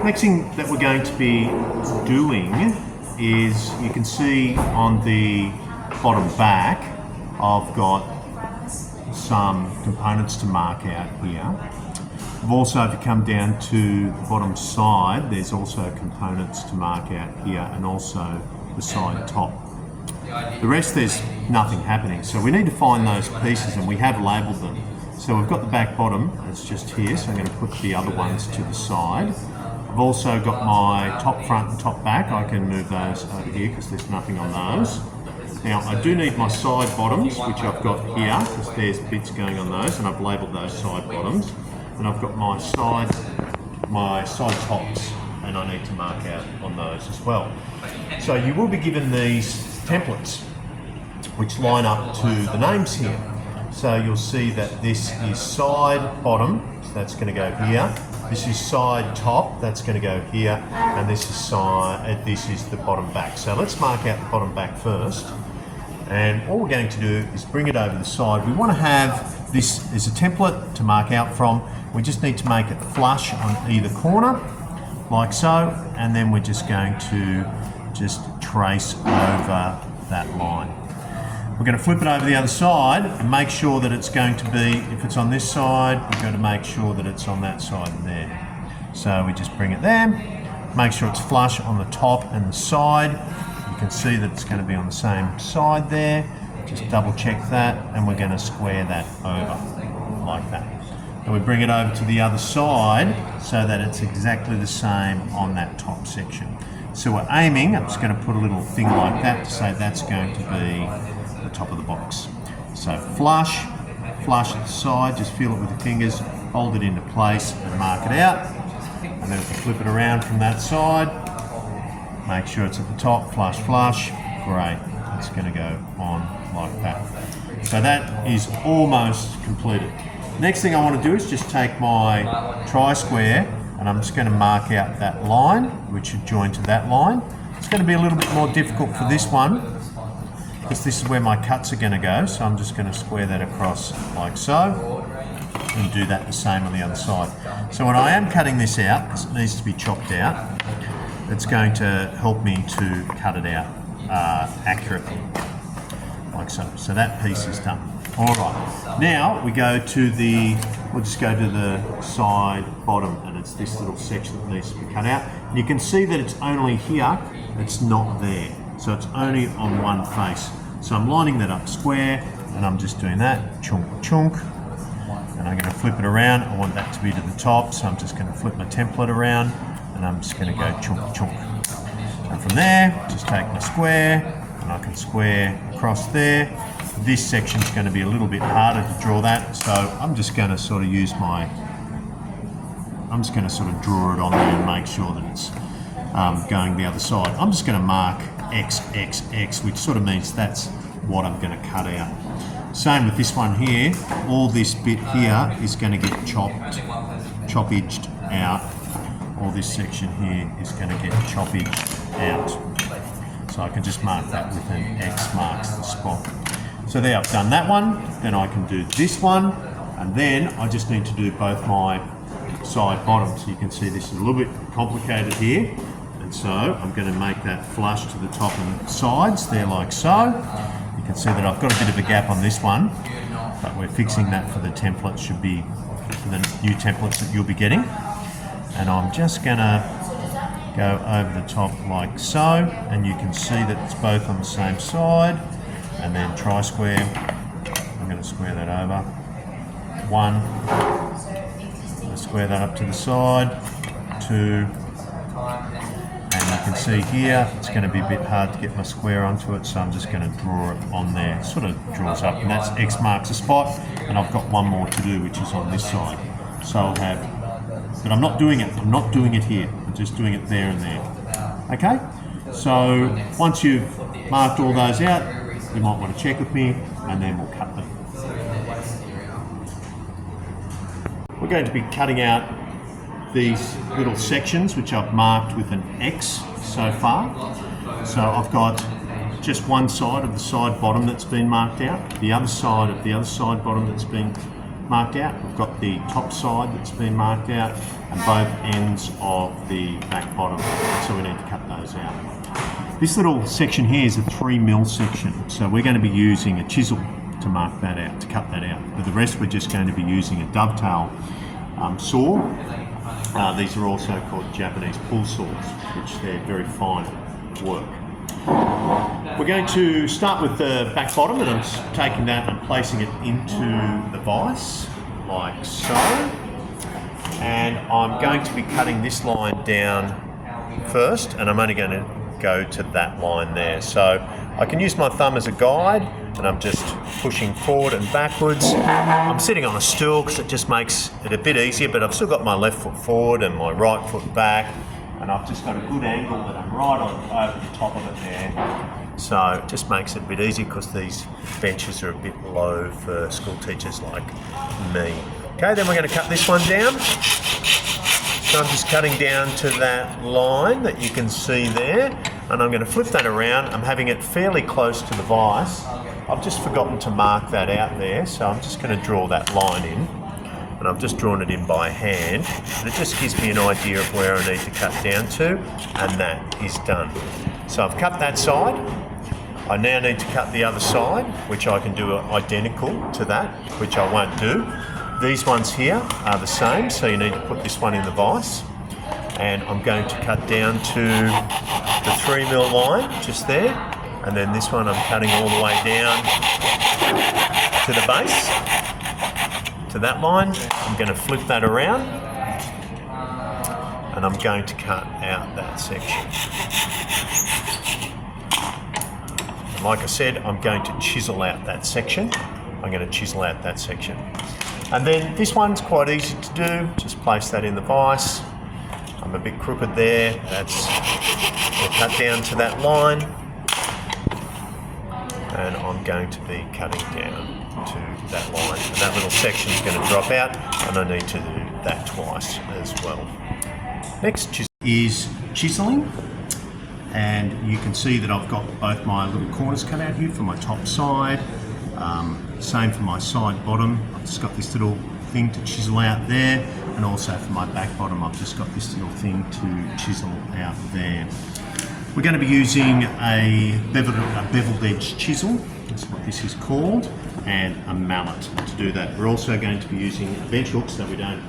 Next thing that we're going to be doing is, you can see on the bottom back, I've got some components to mark out here. I've also, if you come down to the bottom side, there's also components to mark out here, and also the side top. The rest, there's nothing happening. So we need to find those pieces, and we have labelled them. So we've got the back bottom, it's just here, so I'm going to put the other ones to the side. I've also got my top front and top back. I can move those over here because there's nothing on those. Now I do need my side bottoms, which I've got here, because there's bits going on those, and I've labelled those side bottoms. And I've got my side tops, and I need to mark out on those as well. So you will be given these templates which line up to the names here. So you'll see that this is side bottom, so that's going to go here. This is side top, that's going to go here, and this is the bottom back. So let's mark out the bottom back first. And all we're going to do is bring it over the side. We want to have this as a template to mark out from. We just need to make it flush on either corner, like so, and then we're just going to just trace over that line. We're going to flip it over the other side and make sure that it's going to be, if it's on this side, we've got to make sure that it's on that side there. So we just bring it there, make sure it's flush on the top and the side. You can see that it's going to be on the same side there. Just double check that, and we're going to square that over like that. And we bring it over to the other side so that it's exactly the same on that top section. So we're aiming, I'm just going to put a little thing like that to say that's going to be the top of the box. So flush at the side, just feel it with your fingers, hold it into place and mark it out. And then if we flip it around from that side, make sure it's at the top, flush, great. It's going to go on like that. So that is almost completed. Next thing I want to do is just take my tri-square, and I'm just going to mark out that line, which should join to that line. It's going to be a little bit more difficult for this one, because this is where my cuts are going to go, so I'm just going to square that across like so, and do that the same on the other side. So when I am cutting this out, because it needs to be chopped out, it's going to help me to cut it out accurately, like so. So that piece is done. All right, now we go to we'll just go to the side bottom, and it's this little section that needs to be cut out. And you can see that it's only here, it's not there. So it's only on one face. So I'm lining that up square, and I'm just doing that, chunk, and I'm going to flip it around. I want that to be to the top, so I'm just going to flip my template around, and I'm just going to go chunk. And from there, just take my square, and I can square across there. This section's going to be a little bit harder to draw that, so I'm just going to sort of draw it on there and make sure that it's going the other side. I'm just going to mark X, which sort of means that's what I'm going to cut out. Same with this one here. All this bit here is going to get choppaged out. All this section here is going to get choppaged out. So I can just mark that with an X marks the spot. So there, I've done that one. Then I can do this one, and then I just need to do both my side bottoms. So you can see this is a little bit complicated here. And so I'm going to make that flush to the top and sides there like so. You can see that I've got a bit of a gap on this one, but we're fixing that for the template, should be for the new templates that you'll be getting. And I'm just going to go over the top like so, and you can see that it's both on the same side. And then tri-square, I'm going to square that over. One, I'll square that up to the side. Two, and you can see here, it's going to be a bit hard to get my square onto it, so I'm just going to draw it on there. It sort of draws up, and that's X marks the spot, and I've got one more to do, which is on this side. So I'll have, but I'm not doing it here, I'm just doing it there and there. Okay, so once you've marked all those out, you might want to check with me, and then we'll cut them. We're going to be cutting out these little sections which I've marked with an X so far. So I've got just one side of the side bottom that's been marked out, the other side of the other side bottom that's been marked out. We've got the top side that's been marked out and both ends of the back bottom, so we need to cut those out. This little section here is a 3mm section, so we're going to be using a chisel to mark that out, to cut that out. For the rest, we're just going to be using a dovetail saw. These are also called Japanese pull saws, which they're very fine work. We're going to start with the back bottom, and I'm taking that and placing it into the vise, like so. And I'm going to be cutting this line down first, and I'm only going to go to that line there. So I can use my thumb as a guide, and I'm just pushing forward and backwards. I'm sitting on a stool because it just makes it a bit easier, but I've still got my left foot forward and my right foot back, and I've just got a good angle that I'm right on over the top of it there. So it just makes it a bit easier because these benches are a bit low for school teachers like me. Okay, then we're going to cut this one down. So I'm just cutting down to that line that you can see there, and I'm going to flip that around. I'm having it fairly close to the vise. I've just forgotten to mark that out there, so I'm just going to draw that line in, and I've just drawn it in by hand, and it just gives me an idea of where I need to cut down to, and that is done. So I've cut that side. I now need to cut the other side, which I can do identical to that, which I won't do. These ones here are the same, so you need to put this one in the vise. And I'm going to cut down to the 3mm line, just there. And then this one I'm cutting all the way down to the base, to that line. I'm going to flip that around, and I'm going to cut out that section. And like I said, I'm going to chisel out that section. I'm going to chisel out that section. And then this one's quite easy to do. Just place that in the vise. I'm a bit crooked there. That's, we'll cut down to that line. And I'm going to be cutting down to that line. And that little section is going to drop out, and I need to do that twice as well. Next is chiseling. And you can see that I've got both my little corners cut out here for my top side. Same for my side bottom. I've just got this little thing to chisel out there, and also for my back bottom I've just got this little thing to chisel out there. We're going to be using a beveled edge chisel, that's what this is called, and a mallet to do that. We're also going to be using a bench hook so we don't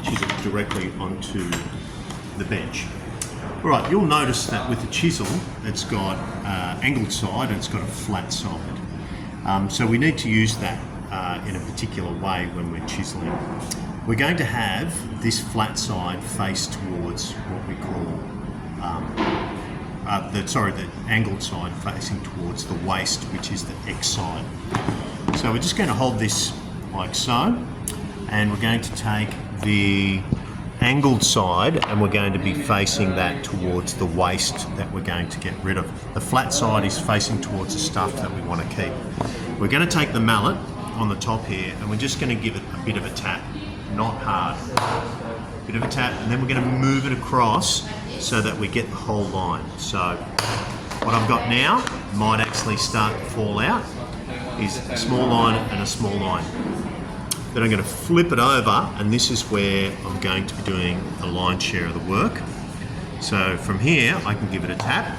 chisel directly onto the bench. Alright, you'll notice that with the chisel it's got angled side and it's got a flat side. So we need to use that in a particular way when we're chiseling. We're going to have this flat side face towards what we call the angled side facing towards the waist, which is the X side. So we're just going to hold this like so, and we're going to take the angled side and we're going to be facing that towards the waist that we're going to get rid of. The flat side is facing towards the stuff that we want to keep. We're going to take the mallet on the top here and we're just going to give it a bit of a tap, not hard, a bit of a tap, and then we're going to move it across so that we get the whole line. So what I've got now might actually start to fall out is a small line and a small line. Then I'm going to flip it over, and this is where I'm going to be doing the lion's share of the work. So from here I can give it a tap,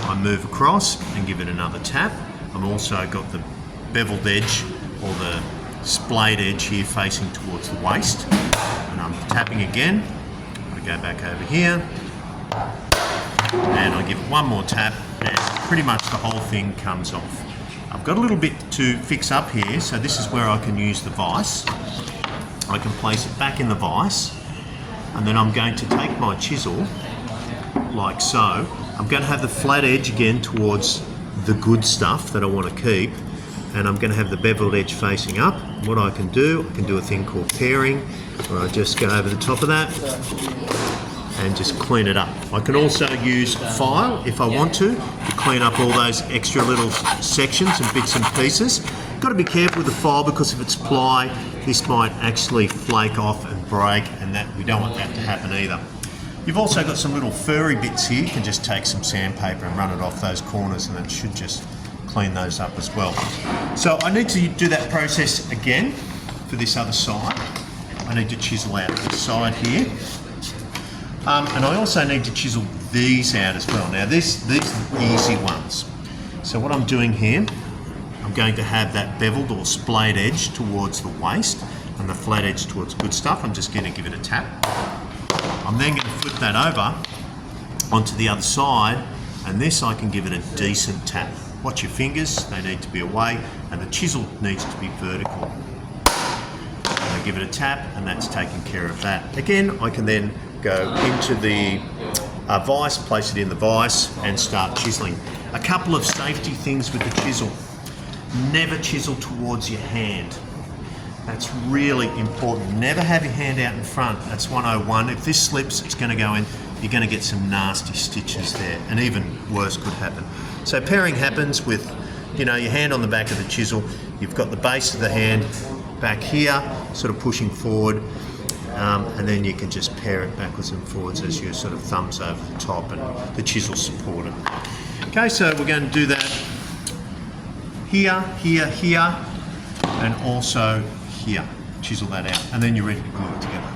I move across and give it another tap. I've also got the beveled edge or the splayed edge here facing towards the waist, and I'm tapping again. I go back over here and I give it one more tap, and pretty much the whole thing comes off. I've got a little bit to fix up here, so this is where I can use the vise. I can place it back in the vise, and then I'm going to take my chisel like so. I'm going to have the flat edge again towards the good stuff that I want to keep, and I'm going to have the beveled edge facing up. What I can do a thing called pairing, where I just go over the top of that and just clean it up. I can also use file if I want to clean up all those extra little sections and bits and pieces. Got to be careful with the file because if it's ply, this might actually flake off and break, and that we don't want that to happen either. You've also got some little furry bits here. You can just take some sandpaper and run it off those corners, and it should just clean those up as well. So I need to do that process again for this other side. I need to chisel out this side here. And I also need to chisel these out as well. Now these are easy ones. So what I'm doing here, I'm going to have that beveled or splayed edge towards the waste and the flat edge towards good stuff. I'm just going to give it a tap. I'm then going to flip that over onto the other side, and this I can give it a decent tap. Watch your fingers, they need to be away, and the chisel needs to be vertical. I give it a tap, and that's taking care of that. Again, I can then go into the vise, place it in the vise, and start chiseling. A couple of safety things with the chisel. Never chisel towards your hand. That's really important. Never have your hand out in front. That's 101. If this slips, it's going to go in. You're going to get some nasty stitches there, and even worse could happen. So pairing happens with, you know, your hand on the back of the chisel. You've got the base of the hand back here, sort of pushing forward, and then you can just pair it backwards and forwards as your sort of thumbs over the top and the chisel supported. Okay, so we're going to do that here, here, here, and also here. Chisel that out, and then you're ready to glue it together.